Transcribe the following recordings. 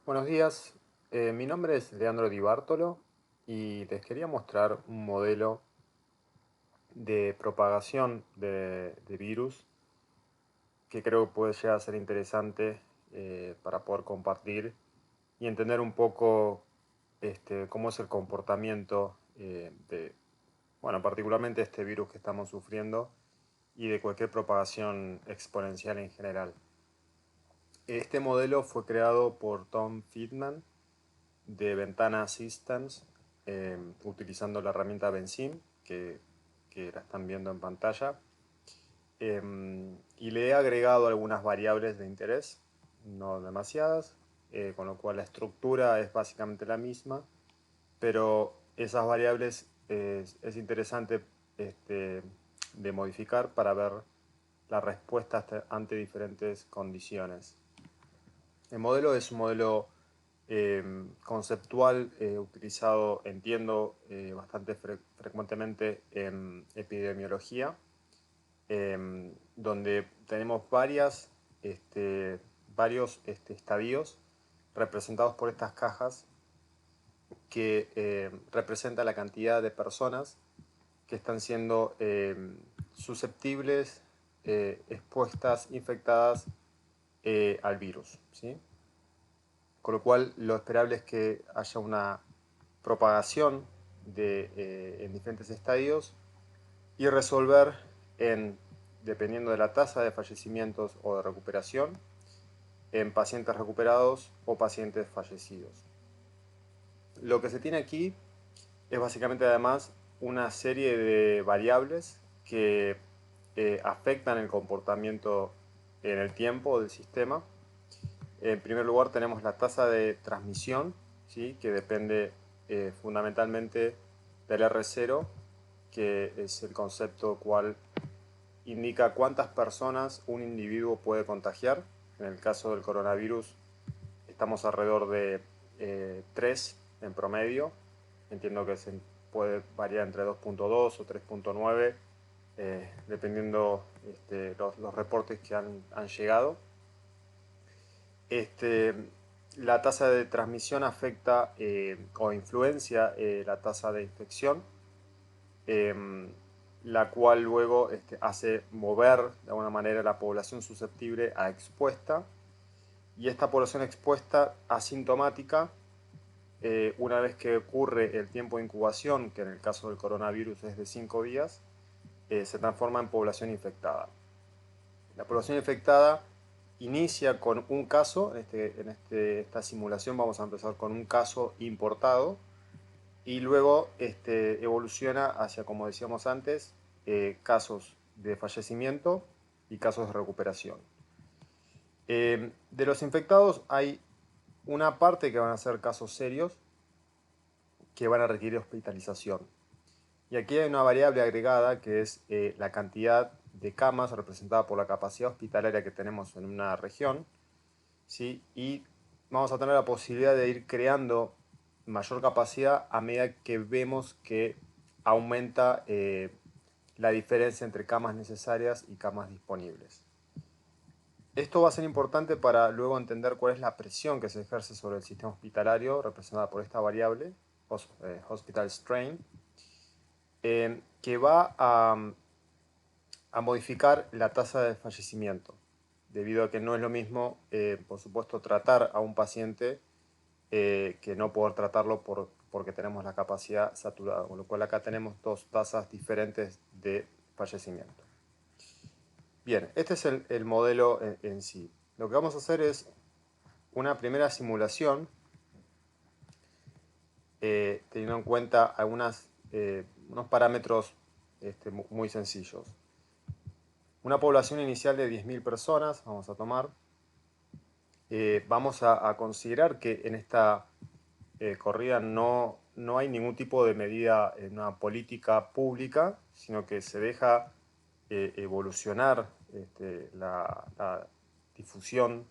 Buenos días, mi nombre es Leandro Di Bartolo y les quería mostrar un modelo de propagación de virus que creo que puede llegar a ser interesante para poder compartir y entender un poco cómo es el comportamiento bueno, particularmente este virus que estamos sufriendo y de cualquier propagación exponencial en general. Este modelo fue creado por Tom Friedman de Ventana Assistance, utilizando la herramienta Benzim, que la están viendo en pantalla. Y le he agregado algunas variables de interés, no demasiadas, con lo cual la estructura es básicamente la misma, pero esas variables es interesante de modificar para ver la respuesta ante diferentes condiciones. El modelo es un modelo conceptual utilizado, entiendo, bastante frecuentemente en epidemiología, donde tenemos varios estadios representados por estas cajas que representan la cantidad de personas que están siendo susceptibles, expuestas, infectadas al virus, ¿sí? Con lo cual lo esperable es que haya una propagación en diferentes estadios y resolver dependiendo de la tasa de fallecimientos o de recuperación, en pacientes recuperados o pacientes fallecidos. Lo que se tiene aquí es básicamente además una serie de variables que afectan el comportamiento en el tiempo del sistema. En primer lugar tenemos la tasa de transmisión, ¿sí? Que depende fundamentalmente del R0, que es el concepto cual indica cuántas personas un individuo puede contagiar. En el caso del coronavirus estamos alrededor de 3 en promedio. Entiendo que se puede variar entre 2.2 o 3.9, dependiendo los reportes que han llegado. Este, la tasa de transmisión afecta o influencia la tasa de infección, eh, la cual luego hace mover de alguna manera la población susceptible a expuesta, y esta población expuesta asintomática, una vez que ocurre el tiempo de incubación, que en el caso del coronavirus es de 5 días, se transforma en población infectada. La población infectada inicia con un caso, esta simulación vamos a empezar con un caso importado y luego evoluciona hacia, como decíamos antes, casos de fallecimiento y casos de recuperación. De los infectados hay una parte que van a ser casos serios que van a requerir hospitalización. Y aquí hay una variable agregada que es la cantidad de camas representada por la capacidad hospitalaria que tenemos en una región, ¿sí? Y vamos a tener la posibilidad de ir creando mayor capacidad a medida que vemos que aumenta la diferencia entre camas necesarias y camas disponibles. Esto va a ser importante para luego entender cuál es la presión que se ejerce sobre el sistema hospitalario, representada por esta variable, hospital strain, que va a modificar la tasa de fallecimiento, debido a que no es lo mismo, por supuesto, tratar a un paciente que no poder tratarlo porque tenemos la capacidad saturada, con lo cual acá tenemos dos tasas diferentes de fallecimiento. Bien, este es el modelo en sí. Lo que vamos a hacer es una primera simulación, teniendo en cuenta unos parámetros muy sencillos. Una población inicial de 10.000 personas, vamos a tomar. Vamos a considerar que en esta corrida no hay ningún tipo de medida, una política pública, sino que se deja evolucionar la difusión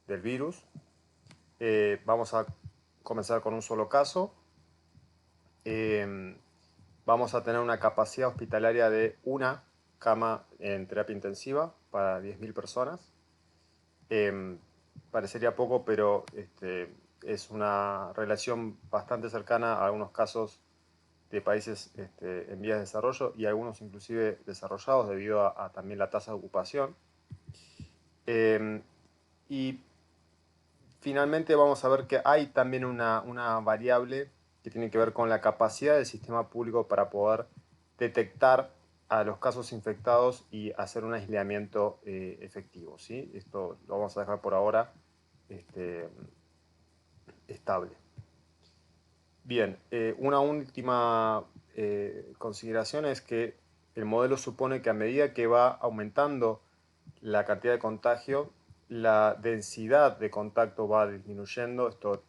del virus. Vamos a comenzar con un solo caso. Vamos a tener una capacidad hospitalaria de una cama en terapia intensiva para 10.000 personas. Parecería poco, pero es una relación bastante cercana a algunos casos de países en vías de desarrollo y algunos inclusive desarrollados debido a también la tasa de ocupación. Y finalmente vamos a ver que hay también una variable que tiene que ver con la capacidad del sistema público para poder detectar a los casos infectados y hacer un aislamiento efectivo, ¿sí? Esto lo vamos a dejar por ahora estable. Bien, una última consideración es que el modelo supone que a medida que va aumentando la cantidad de contagio, la densidad de contacto va disminuyendo. Esto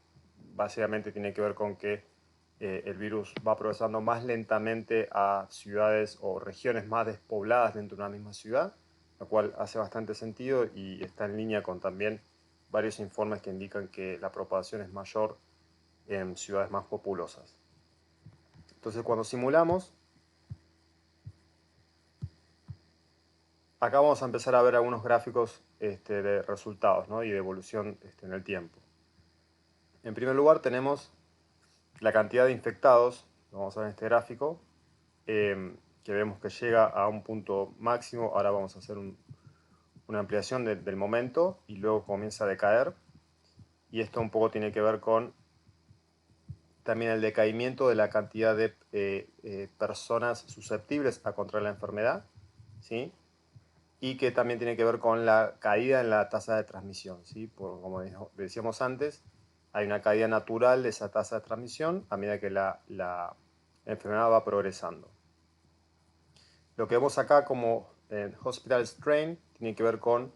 básicamente tiene que ver con que el virus va progresando más lentamente a ciudades o regiones más despobladas dentro de una misma ciudad, lo cual hace bastante sentido y está en línea con también varios informes que indican que la propagación es mayor en ciudades más populosas. Entonces, cuando simulamos, acá vamos a empezar a ver algunos gráficos de resultados, ¿no? Y de evolución en el tiempo. En primer lugar tenemos la cantidad de infectados, lo vamos a ver en este gráfico, que vemos que llega a un punto máximo. Ahora vamos a hacer una ampliación del momento y luego comienza a decaer. Y esto un poco tiene que ver con también el decaimiento de la cantidad de personas susceptibles a contraer la enfermedad, ¿sí? Y que también tiene que ver con la caída en la tasa de transmisión, ¿sí? Como decíamos antes, hay una caída natural de esa tasa de transmisión a medida que la enfermedad va progresando. Lo que vemos acá como hospital strain tiene que ver con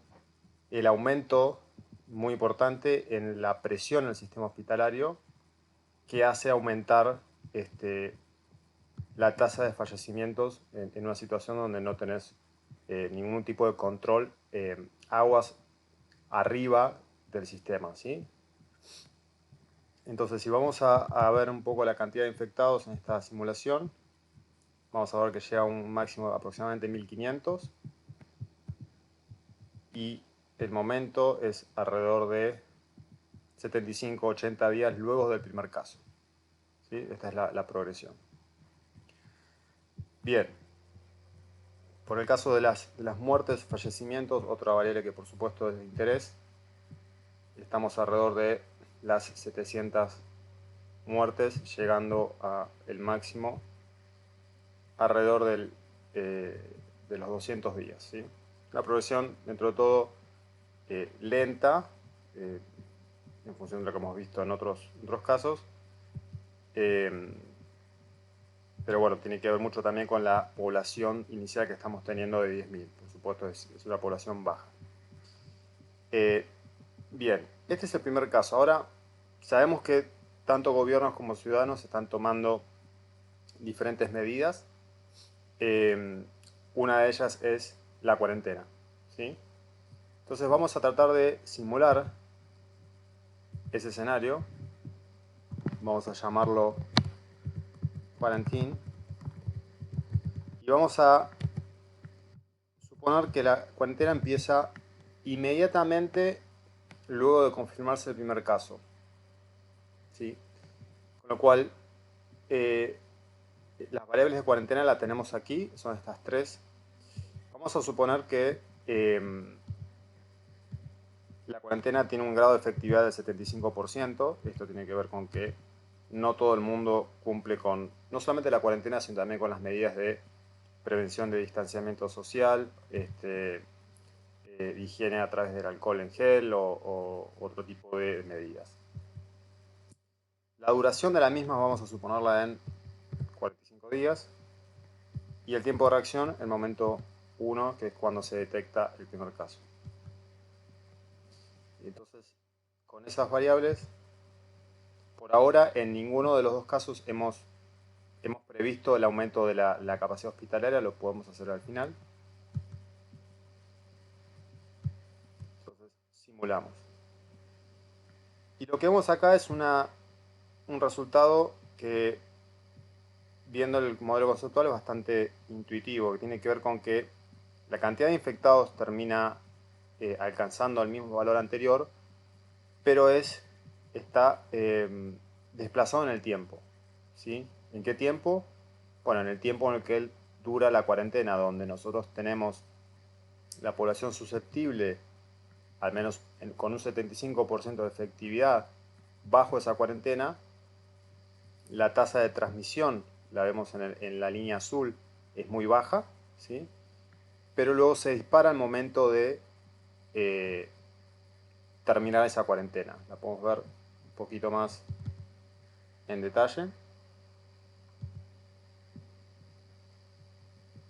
el aumento muy importante en la presión en el sistema hospitalario que hace aumentar la tasa de fallecimientos en una situación donde no tenés ningún tipo de control, aguas arriba del sistema, ¿sí? Entonces, si vamos a ver un poco la cantidad de infectados en esta simulación, vamos a ver que llega a un máximo de aproximadamente 1500 y el momento es alrededor de 75-80 días luego del primer caso, ¿sí? Esta es la progresión. Bien, por el caso de las muertes, fallecimientos, otra variable que por supuesto es de interés, estamos alrededor de las 700 muertes, llegando a el máximo alrededor de los 200 días, ¿sí? La progresión, dentro de todo, lenta, en función de lo que hemos visto en otros casos, pero bueno, tiene que ver mucho también con la población inicial que estamos teniendo de 10.000, por supuesto es una población baja. Bien, este es el primer caso. Ahora sabemos que tanto gobiernos como ciudadanos están tomando diferentes medidas. Una de ellas es la cuarentena, ¿sí? Entonces vamos a tratar de simular ese escenario. Vamos a llamarlo quarantine. Y vamos a suponer que la cuarentena empieza inmediatamente luego de confirmarse el primer caso, ¿sí? Con lo cual, las variables de cuarentena las tenemos aquí, son estas tres. Vamos a suponer que la cuarentena tiene un grado de efectividad del 75%. Esto tiene que ver con que no todo el mundo cumple con, no solamente la cuarentena, sino también con las medidas de prevención de distanciamiento social, de higiene a través del alcohol en gel o otro tipo de medidas. La duración de la misma vamos a suponerla en 45 días y el tiempo de reacción, el momento 1, que es cuando se detecta el primer caso. Entonces, con esas variables, por ahora en ninguno de los dos casos hemos previsto el aumento de la capacidad hospitalaria, lo podemos hacer al final. Entonces, simulamos. Y lo que vemos acá es un resultado que, viendo el modelo conceptual, es bastante intuitivo, que tiene que ver con que la cantidad de infectados termina alcanzando el mismo valor anterior, pero es está desplazado en el tiempo. ¿Sí? ¿En qué tiempo? Bueno, en el tiempo en el que dura la cuarentena, donde nosotros tenemos la población susceptible, al menos con un 75% de efectividad bajo esa cuarentena, la tasa de transmisión, la vemos en la línea azul, es muy baja, ¿sí? Pero luego se dispara al momento de eh, terminar esa cuarentena. La podemos ver un poquito más en detalle.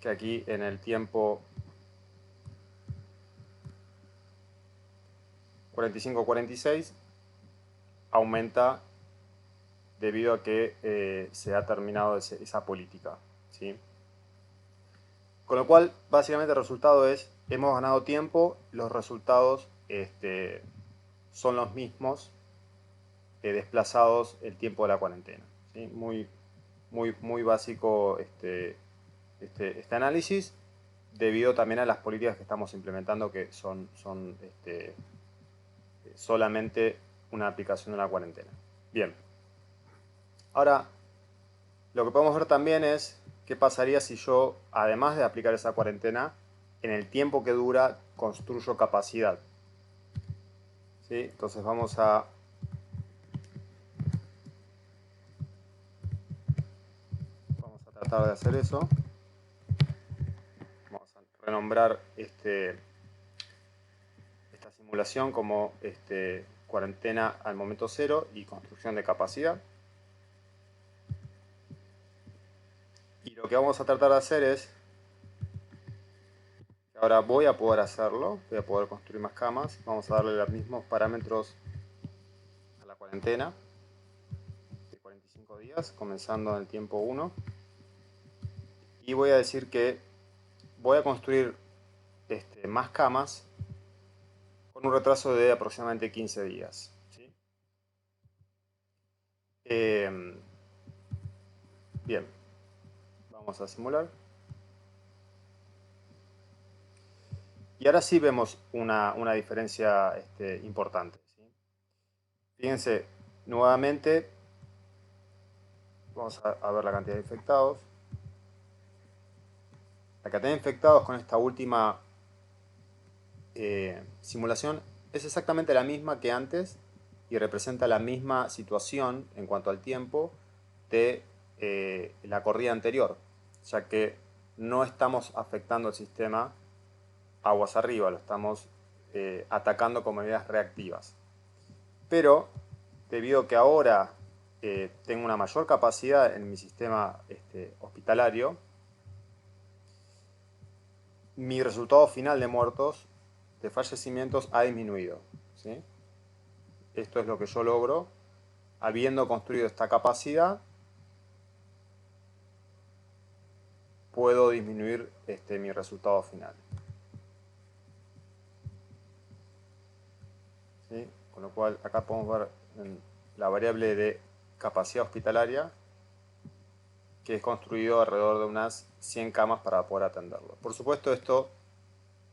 Que aquí en el tiempo 45-46 aumenta debido a que se ha terminado esa política, ¿sí? Con lo cual, básicamente el resultado es, hemos ganado tiempo, los resultados son los mismos, desplazados el tiempo de la cuarentena, ¿sí? Muy básico este análisis, debido también a las políticas que estamos implementando, que son solamente una aplicación de la cuarentena. Bien. Ahora, lo que podemos ver también es qué pasaría si yo, además de aplicar esa cuarentena, en el tiempo que dura, construyo capacidad. ¿Sí? Entonces vamos a tratar de hacer eso. Vamos a renombrar esta simulación como cuarentena al momento cero y construcción de capacidad. Y lo que vamos a tratar de hacer es, ahora voy a poder hacerlo, voy a poder construir más camas, vamos a darle los mismos parámetros a la cuarentena de 45 días, comenzando en el tiempo 1. Y voy a decir que voy a construir más camas con un retraso de aproximadamente 15 días. ¿Sí? Bien, vamos a simular. Y ahora sí vemos una diferencia importante. ¿Sí? Fíjense, nuevamente, vamos a ver la cantidad de infectados. La cantidad de infectados con esta última simulación es exactamente la misma que antes y representa la misma situación en cuanto al tiempo de la corrida anterior, ya que no estamos afectando el sistema aguas arriba, lo estamos atacando con medidas reactivas. Pero debido a que ahora tengo una mayor capacidad en mi sistema hospitalario, mi resultado final de muertos, de fallecimientos, ha disminuido. ¿Sí? Esto es lo que yo logro habiendo construido esta capacidad. Puedo disminuir mi resultado final. ¿Sí? Con lo cual acá podemos ver la variable de capacidad hospitalaria, que es construido alrededor de unas 100 camas para poder atenderlo. Por supuesto, esto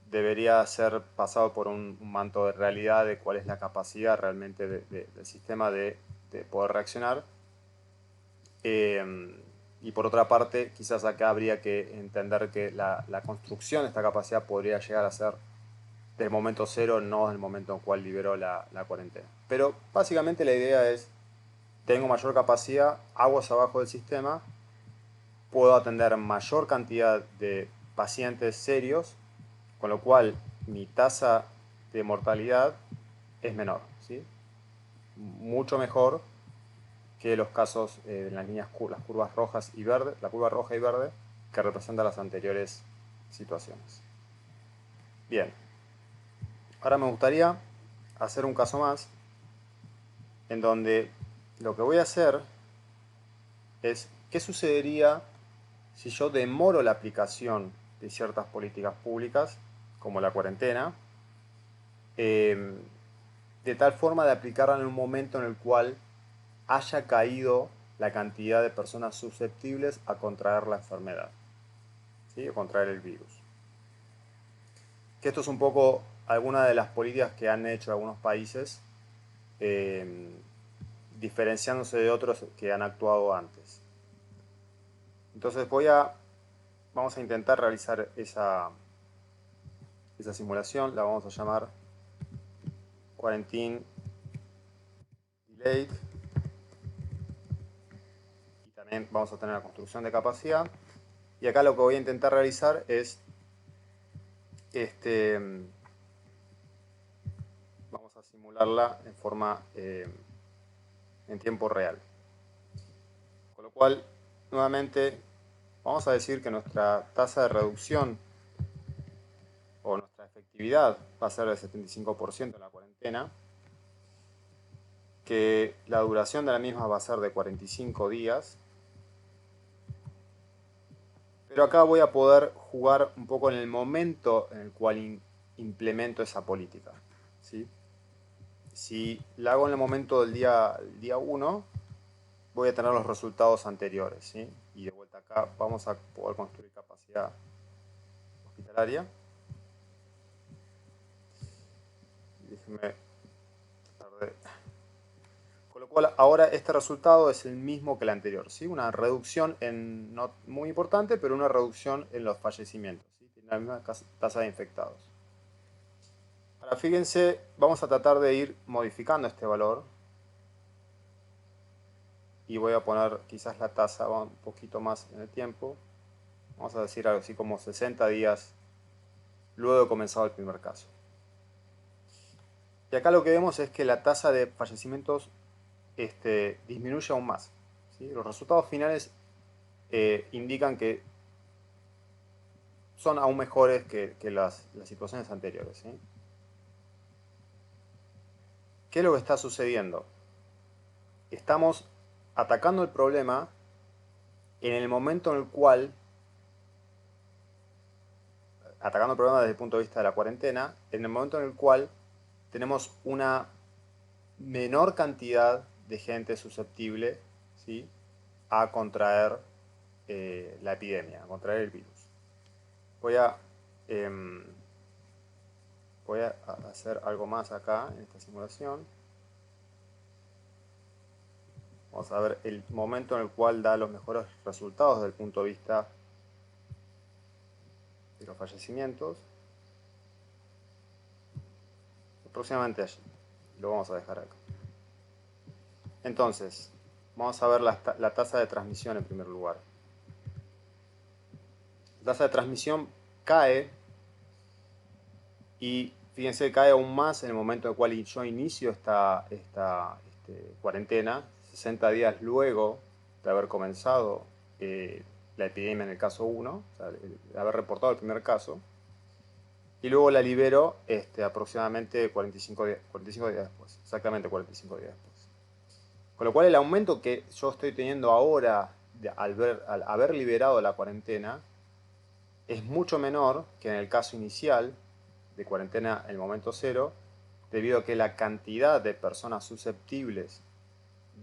debería ser pasado por un manto de realidad de cuál es la capacidad realmente del sistema de poder reaccionar. Y por otra parte, quizás acá habría que entender que la construcción de esta capacidad podría llegar a ser del momento cero, no del momento en el cual liberó la cuarentena. Pero básicamente la idea es, tengo mayor capacidad, aguas abajo del sistema, puedo atender mayor cantidad de pacientes serios, con lo cual mi tasa de mortalidad es menor, ¿sí? Mucho mejor que los casos en las líneas, las curvas rojas y verde, la curva roja y verde, que representan las anteriores situaciones. Bien, ahora me gustaría hacer un caso más en donde lo que voy a hacer es qué sucedería si yo demoro la aplicación de ciertas políticas públicas, como la cuarentena, de tal forma de aplicarla en un momento en el cual haya caído la cantidad de personas susceptibles a contraer la enfermedad, ¿sí? O contraer el virus. Que esto es un poco alguna de las políticas que han hecho algunos países diferenciándose de otros que han actuado antes. Entonces vamos a intentar realizar esa simulación, la vamos a llamar Quarantine Delayed, y también vamos a tener la construcción de capacidad. Y acá lo que voy a intentar realizar es vamos a simularla en forma en tiempo real. Con lo cual, nuevamente, vamos a decir que nuestra tasa de reducción o nuestra efectividad va a ser del 75% en la cuarentena, que la duración de la misma va a ser de 45 días. Pero acá voy a poder jugar un poco en el momento en el cual implemento esa política, ¿sí? Si la hago en el momento del día 1, voy a tener los resultados anteriores, ¿sí? Y de vuelta acá vamos a poder construir capacidad hospitalaria. Déjenme tratar de... Con lo cual ahora este resultado es el mismo que el anterior, ¿sí? Una reducción no muy importante, pero una reducción en los fallecimientos, ¿sí? Tiene la misma tasa de infectados. Ahora fíjense, vamos a tratar de ir modificando este valor. Y voy a poner quizás la tasa un poquito más en el tiempo. Vamos a decir algo así como 60 días luego de comenzado el primer caso. Y acá lo que vemos es que la tasa de fallecimientos disminuye aún más, ¿sí? Los resultados finales indican que son aún mejores que las situaciones anteriores, ¿sí? ¿Qué es lo que está sucediendo? Estamos atacando el problema en el momento en el cual, atacando el problema desde el punto de vista de la cuarentena, en el momento en el cual tenemos una menor cantidad de gente susceptible, ¿sí?, a contraer la epidemia, a contraer el virus. Voy a hacer algo más acá en esta simulación. Vamos a ver el momento en el cual da los mejores resultados desde el punto de vista de los fallecimientos. Aproximadamente allí. Lo vamos a dejar acá. Entonces, vamos a ver la tasa de transmisión en primer lugar. La tasa de transmisión cae y fíjense, cae aún más en el momento en el cual yo inicio esta cuarentena, 60 días luego de haber comenzado la epidemia en el caso 1, o sea, de haber reportado el primer caso, y luego la libero aproximadamente 45 días después, exactamente 45 días después. Con lo cual el aumento que yo estoy teniendo ahora al haber liberado la cuarentena es mucho menor que en el caso inicial de cuarentena en el momento cero, debido a que la cantidad de personas susceptibles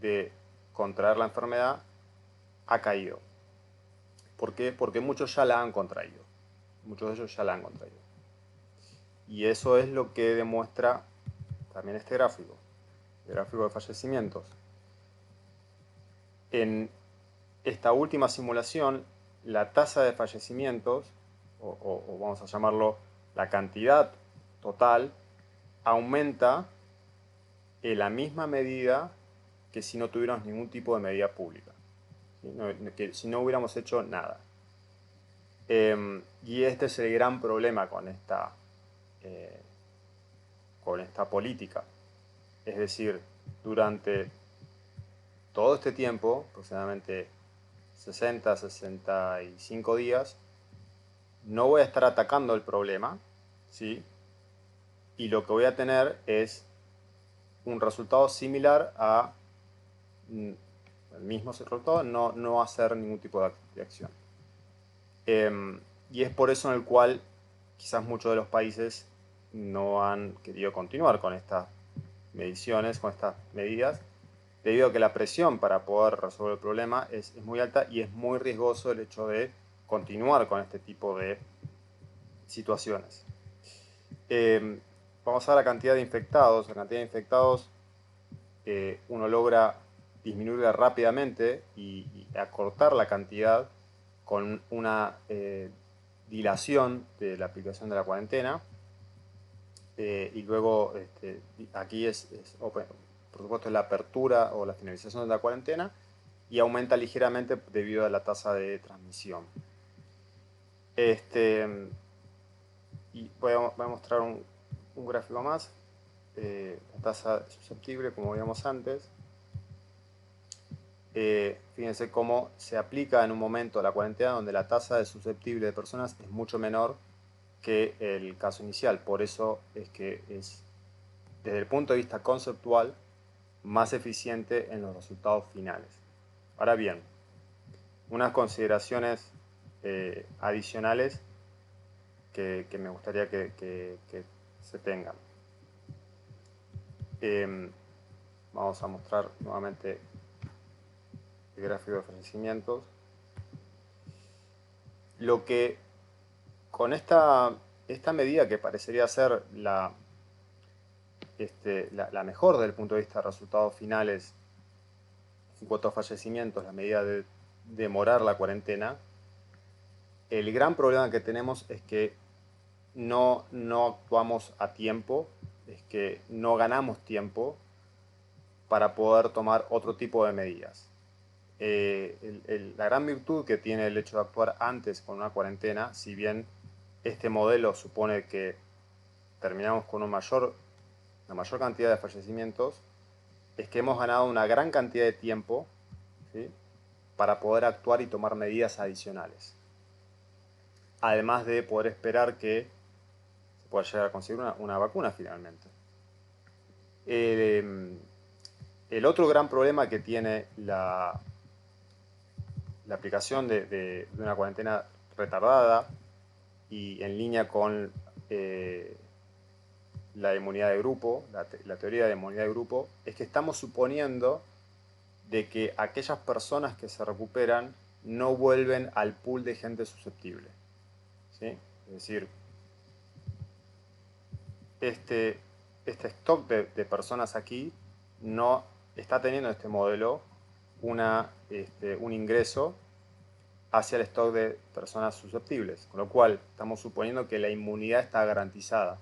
de contraer la enfermedad ha caído. ¿Por qué? Porque muchos ya la han contraído. Muchos de ellos ya la han contraído. Y eso es lo que demuestra también este gráfico, el gráfico de fallecimientos. En esta última simulación, la tasa de fallecimientos, o vamos a llamarlo la cantidad total, aumenta en la misma medida que si no tuviéramos ningún tipo de medida pública, ¿sí? Que si no hubiéramos hecho nada. Y este es el gran problema con esta política. Es decir, durante todo este tiempo, aproximadamente 60, 65 días, no voy a estar atacando el problema, ¿sí? Y lo que voy a tener es un resultado similar a el mismo resultado, no hacer ningún tipo de acción. Y es por eso en el cual quizás muchos de los países no han querido continuar con estas mediciones, con estas medidas, debido a que la presión para poder resolver el problema es muy alta y es muy riesgoso el hecho de continuar con este tipo de situaciones. Vamos a ver la cantidad de infectados. La cantidad de infectados uno logra disminuirla rápidamente y acortar la cantidad con una dilación de la aplicación de la cuarentena. Y luego aquí por supuesto, la apertura o la finalización de la cuarentena y aumenta ligeramente debido a la tasa de transmisión. Y voy a mostrar un gráfico más. La tasa susceptible, como veíamos antes. Fíjense cómo se aplica en un momento la cuarentena donde la tasa de susceptible de personas es mucho menor que el caso inicial. Por eso es que es, desde el punto de vista conceptual, más eficiente en los resultados finales. Ahora bien, unas consideraciones adicionales que me gustaría que se tengan. Vamos a mostrar nuevamente el gráfico de fallecimientos. Lo que con esta medida, que parecería ser la mejor desde el punto de vista de resultados finales en cuanto a fallecimientos, la medida de demorar la cuarentena, el gran problema que tenemos es que no actuamos a tiempo, es que no ganamos tiempo para poder tomar otro tipo de medidas. La gran virtud que tiene el hecho de actuar antes con una cuarentena, si bien este modelo supone que terminamos con una mayor cantidad de fallecimientos, es que hemos ganado una gran cantidad de tiempo, ¿sí?, para poder actuar y tomar medidas adicionales. Además de poder esperar que se pueda llegar a conseguir una vacuna finalmente. El otro gran problema que tiene la aplicación de una cuarentena retardada y en línea con la inmunidad de grupo, la teoría de inmunidad de grupo, es que estamos suponiendo de que aquellas personas que se recuperan no vuelven al pool de gente susceptible, ¿sí? Es decir, este stock de personas aquí no está teniendo este modelo un ingreso hacia el stock de personas susceptibles, con lo cual estamos suponiendo que la inmunidad está garantizada.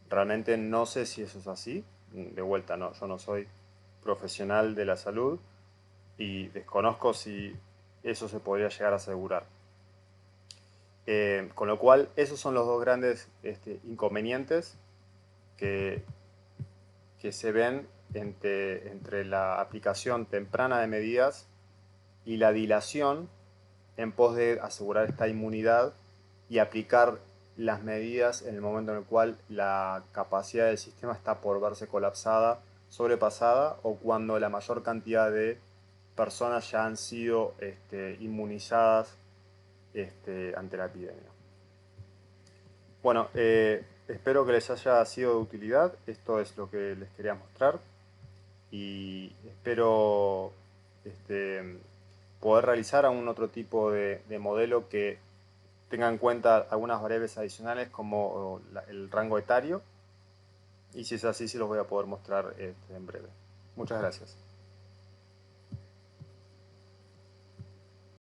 Realmente no sé si eso es así. De vuelta, no, yo no soy profesional de la salud y desconozco si eso se podría llegar a asegurar. Con lo cual, esos son los dos grandes inconvenientes que se ven entre la aplicación temprana de medidas y la dilación en pos de asegurar esta inmunidad y aplicar las medidas en el momento en el cual la capacidad del sistema está por verse colapsada, sobrepasada, o cuando la mayor cantidad de personas ya han sido inmunizadas ante la epidemia. Bueno, espero que les haya sido de utilidad. Esto es lo que les quería mostrar y espero poder realizar algún otro tipo de modelo que tenga en cuenta algunas variables adicionales como el rango etario, y si es así, se los voy a poder mostrar en breve. Muchas gracias.